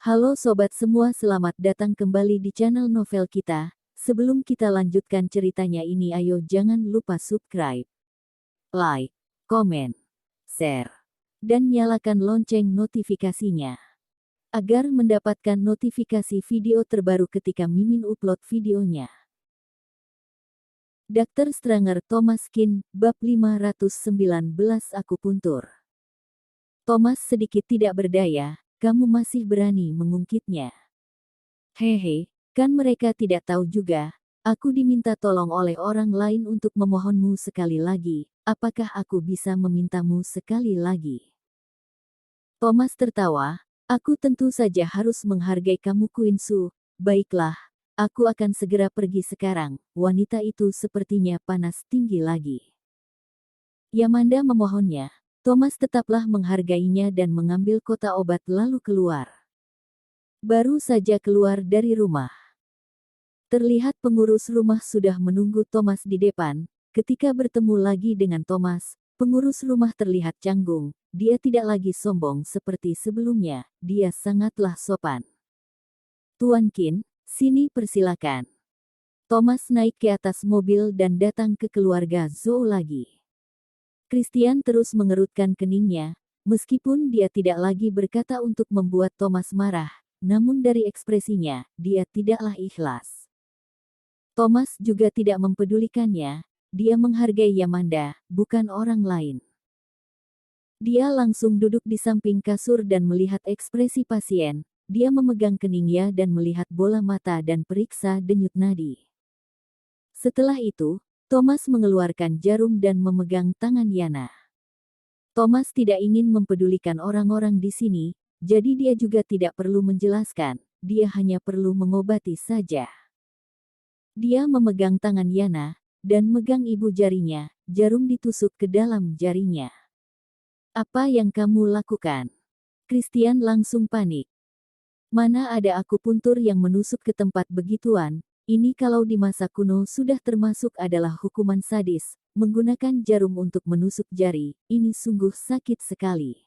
Halo sobat semua, selamat datang kembali di channel novel kita. Sebelum kita lanjutkan ceritanya ini, ayo jangan lupa subscribe, like, komen, share, dan nyalakan lonceng notifikasinya agar mendapatkan notifikasi video terbaru ketika Mimin upload videonya. Dr. Stranger Thomas Kin, bab 519 akupuntur. Thomas sedikit tidak berdaya. Kamu masih berani mengungkitnya. Hehe, kan mereka tidak tahu juga. Aku diminta tolong oleh orang lain untuk memohonmu sekali lagi. Apakah aku bisa memintamu sekali lagi? Thomas tertawa. Aku tentu saja harus menghargai kamu, Queen Su. Baiklah, aku akan segera pergi sekarang. Wanita itu sepertinya panas tinggi lagi. Yamanda memohonnya. Thomas tetaplah menghargainya dan mengambil kotak obat lalu keluar. Baru saja keluar dari rumah, terlihat pengurus rumah sudah menunggu Thomas di depan. Ketika bertemu lagi dengan Thomas, pengurus rumah terlihat canggung. Dia tidak lagi sombong seperti sebelumnya, dia sangatlah sopan. Tuan Qin, sini persilakan. Thomas naik ke atas mobil dan datang ke keluarga Zhou lagi. Christian terus mengerutkan keningnya, meskipun dia tidak lagi berkata untuk membuat Thomas marah, namun dari ekspresinya, dia tidaklah ikhlas. Thomas juga tidak mempedulikannya, dia menghargai Yamanda, bukan orang lain. Dia langsung duduk di samping kasur dan melihat ekspresi pasien, dia memegang keningnya dan melihat bola mata dan periksa denyut nadi. Setelah itu, Thomas mengeluarkan jarum dan memegang tangan Yana. Thomas tidak ingin mempedulikan orang-orang di sini, jadi dia juga tidak perlu menjelaskan, dia hanya perlu mengobati saja. Dia memegang tangan Yana, dan megang ibu jarinya, jarum ditusuk ke dalam jarinya. Apa yang kamu lakukan? Christian langsung panik. Mana ada akupuntur yang menusuk ke tempat begituan? Ini kalau di masa kuno sudah termasuk adalah hukuman sadis, menggunakan jarum untuk menusuk jari, ini sungguh sakit sekali.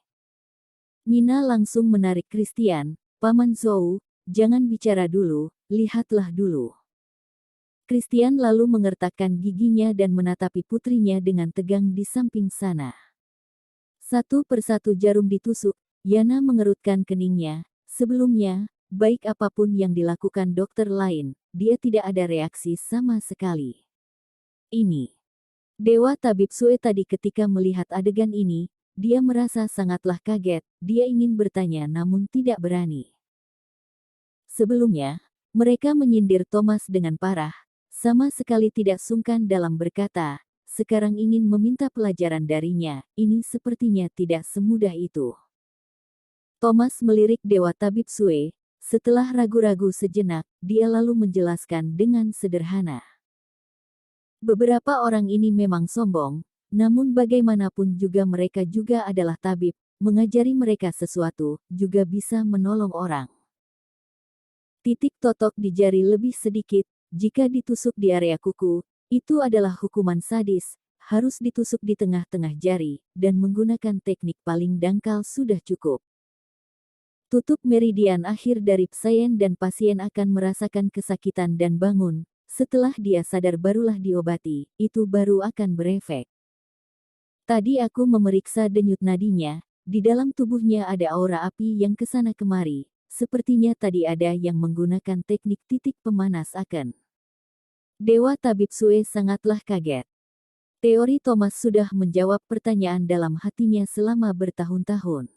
Mina langsung menarik Christian, Paman Zhou, jangan bicara dulu, lihatlah dulu. Christian lalu mengertakkan giginya dan menatapi putrinya dengan tegang di samping sana. Satu persatu jarum ditusuk, Yana mengerutkan keningnya, sebelumnya, baik apapun yang dilakukan dokter lain, dia tidak ada reaksi sama sekali. Ini. Dewa Tabib Sue tadi ketika melihat adegan ini, dia merasa sangatlah kaget, dia ingin bertanya namun tidak berani. Sebelumnya, mereka menyindir Thomas dengan parah, sama sekali tidak sungkan dalam berkata, sekarang ingin meminta pelajaran darinya, ini sepertinya tidak semudah itu. Thomas melirik Dewa Tabib Sue. Setelah ragu-ragu sejenak, dia lalu menjelaskan dengan sederhana. Beberapa orang ini memang sombong, namun bagaimanapun juga mereka juga adalah tabib, mengajari mereka sesuatu, juga bisa menolong orang. Titik totok di jari lebih sedikit, jika ditusuk di area kuku, itu adalah hukuman sadis, harus ditusuk di tengah-tengah jari, dan menggunakan teknik paling dangkal sudah cukup. Tutup meridian akhir dari pasien dan pasien akan merasakan kesakitan dan bangun. Setelah dia sadar barulah diobati, itu baru akan berefek. Tadi aku memeriksa denyut nadinya, di dalam tubuhnya ada aura api yang kesana kemari. Sepertinya tadi ada yang menggunakan teknik titik pemanas akan. Dewa Tabib Sue sangatlah kaget. Teori Thomas sudah menjawab pertanyaan dalam hatinya selama bertahun-tahun.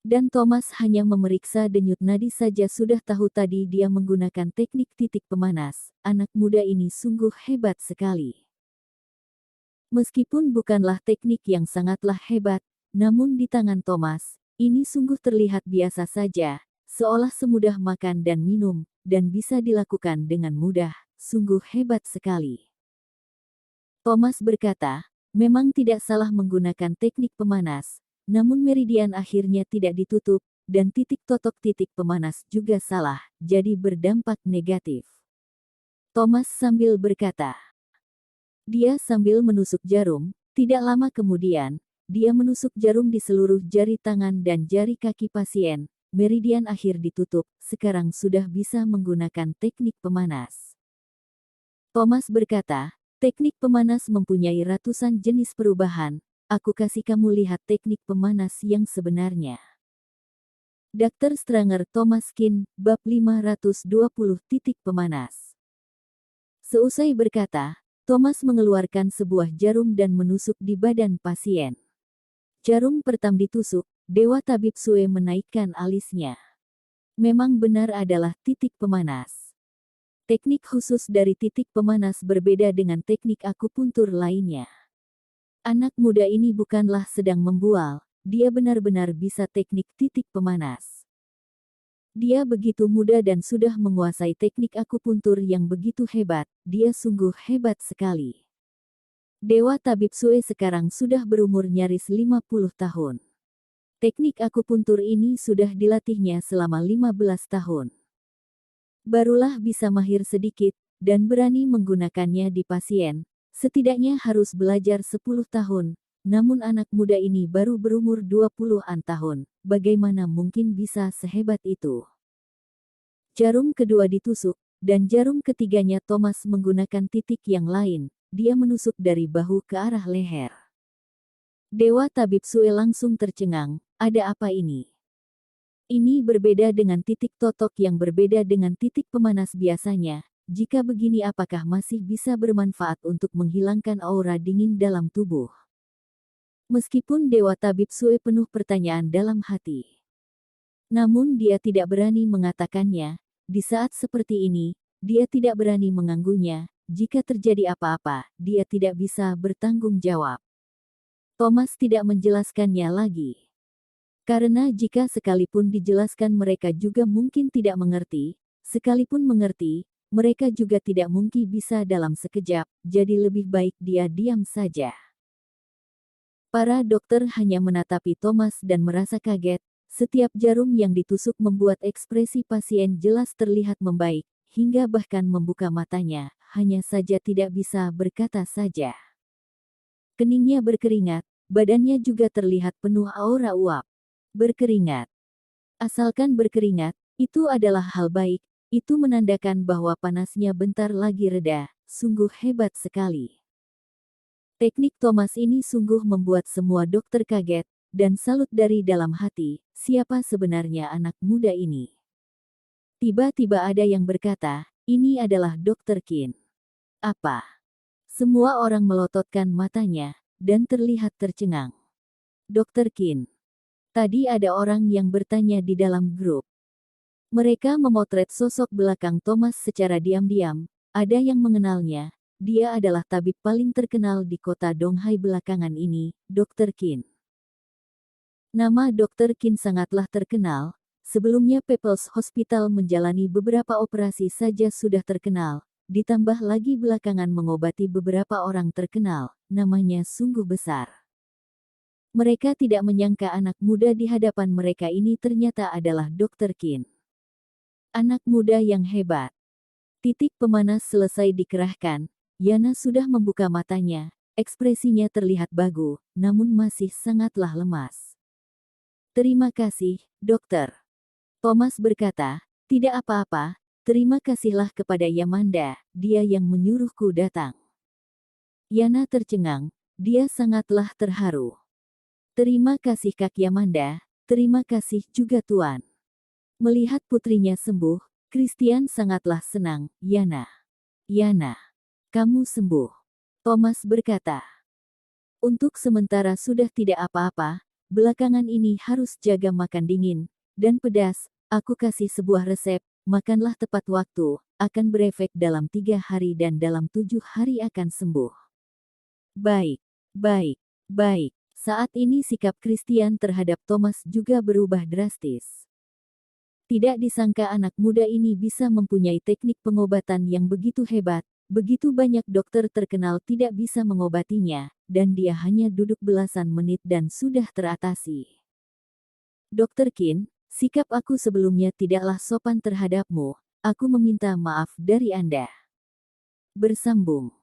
Dan Thomas hanya memeriksa denyut nadi saja sudah tahu tadi dia menggunakan teknik titik pemanas. Anak muda ini sungguh hebat sekali. Meskipun bukanlah teknik yang sangatlah hebat, namun di tangan Thomas, ini sungguh terlihat biasa saja, seolah semudah makan dan minum, dan bisa dilakukan dengan mudah, sungguh hebat sekali. Thomas berkata, memang tidak salah menggunakan teknik pemanas, namun meridian akhirnya tidak ditutup, dan titik totok titik pemanas juga salah, jadi berdampak negatif. Thomas sambil berkata. Dia sambil menusuk jarum, tidak lama kemudian, dia menusuk jarum di seluruh jari tangan dan jari kaki pasien, meridian akhir ditutup, sekarang sudah bisa menggunakan teknik pemanas. Thomas berkata, teknik pemanas mempunyai ratusan jenis perubahan, aku kasih kamu lihat teknik pemanas yang sebenarnya. Dr. Stranger Thomas Kin, bab 520 titik pemanas. Seusai berkata, Thomas mengeluarkan sebuah jarum dan menusuk di badan pasien. Jarum pertama ditusuk, Dewa Tabib Sue menaikkan alisnya. Memang benar adalah titik pemanas. Teknik khusus dari titik pemanas berbeda dengan teknik akupuntur lainnya. Anak muda ini bukanlah sedang membual, dia benar-benar bisa teknik titik pemanas. Dia begitu muda dan sudah menguasai teknik akupuntur yang begitu hebat, dia sungguh hebat sekali. Dewa Tabib Sue sekarang sudah berumur nyaris 50 tahun. Teknik akupuntur ini sudah dilatihnya selama 15 tahun. Barulah bisa mahir sedikit, dan berani menggunakannya di pasien, setidaknya harus belajar 10 tahun, namun anak muda ini baru berumur 20-an tahun, bagaimana mungkin bisa sehebat itu? Jarum kedua ditusuk, dan jarum ketiganya Thomas menggunakan titik yang lain, dia menusuk dari bahu ke arah leher. Dewa Tabib Sue langsung tercengang, ada apa ini? Ini berbeda dengan titik totok yang berbeda dengan titik pemanas biasanya, jika begini apakah masih bisa bermanfaat untuk menghilangkan aura dingin dalam tubuh? Meskipun Dewa Tabib Sue penuh pertanyaan dalam hati. Namun dia tidak berani mengatakannya, di saat seperti ini, dia tidak berani mengganggunya, jika terjadi apa-apa, dia tidak bisa bertanggung jawab. Thomas tidak menjelaskannya lagi. Karena jika sekalipun dijelaskan mereka juga mungkin tidak mengerti, sekalipun mengerti, mereka juga tidak mungkin bisa dalam sekejap, jadi lebih baik dia diam saja. Para dokter hanya menatapi Thomas dan merasa kaget, setiap jarum yang ditusuk membuat ekspresi pasien jelas terlihat membaik, hingga bahkan membuka matanya, hanya saja tidak bisa berkata saja. Keningnya berkeringat, badannya juga terlihat penuh aura uap. Berkeringat. Asalkan berkeringat, itu adalah hal baik, itu menandakan bahwa panasnya bentar lagi reda, sungguh hebat sekali. Teknik Thomas ini sungguh membuat semua dokter kaget, dan salut dari dalam hati, siapa sebenarnya anak muda ini? Tiba-tiba ada yang berkata, ini adalah Dr. Kin. Apa? Semua orang melototkan matanya, dan terlihat tercengang. Dr. Kin. Tadi ada orang yang bertanya di dalam grup. Mereka memotret sosok belakang Thomas secara diam-diam, ada yang mengenalnya, dia adalah tabib paling terkenal di kota Donghai belakangan ini, Dr. Kin. Nama Dr. Kin sangatlah terkenal, sebelumnya People's Hospital menjalani beberapa operasi saja sudah terkenal, ditambah lagi belakangan mengobati beberapa orang terkenal, namanya sungguh besar. Mereka tidak menyangka anak muda di hadapan mereka ini ternyata adalah Dr. Kin. Anak muda yang hebat. Titik pemanas selesai dikerahkan, Yana sudah membuka matanya, ekspresinya terlihat bagu, namun masih sangatlah lemas. Terima kasih, dokter. Thomas berkata, tidak apa-apa, terima kasihlah kepada Yamanda, dia yang menyuruhku datang. Yana tercengang, dia sangatlah terharu. Terima kasih Kak Yamanda, terima kasih juga Tuan. Melihat putrinya sembuh, Christian sangatlah senang, Yana. Yana, kamu sembuh. Thomas berkata. Untuk sementara sudah tidak apa-apa, belakangan ini harus jaga makan dingin, dan pedas, aku kasih sebuah resep, makanlah tepat waktu, akan berefek dalam 3 hari dan dalam 7 hari akan sembuh. Baik, baik, baik. Saat ini sikap Christian terhadap Thomas juga berubah drastis. Tidak disangka anak muda ini bisa mempunyai teknik pengobatan yang begitu hebat, begitu banyak dokter terkenal tidak bisa mengobatinya, dan dia hanya duduk belasan menit dan sudah teratasi. Dr. Kin, sikap aku sebelumnya tidaklah sopan terhadapmu, aku meminta maaf dari Anda. Bersambung.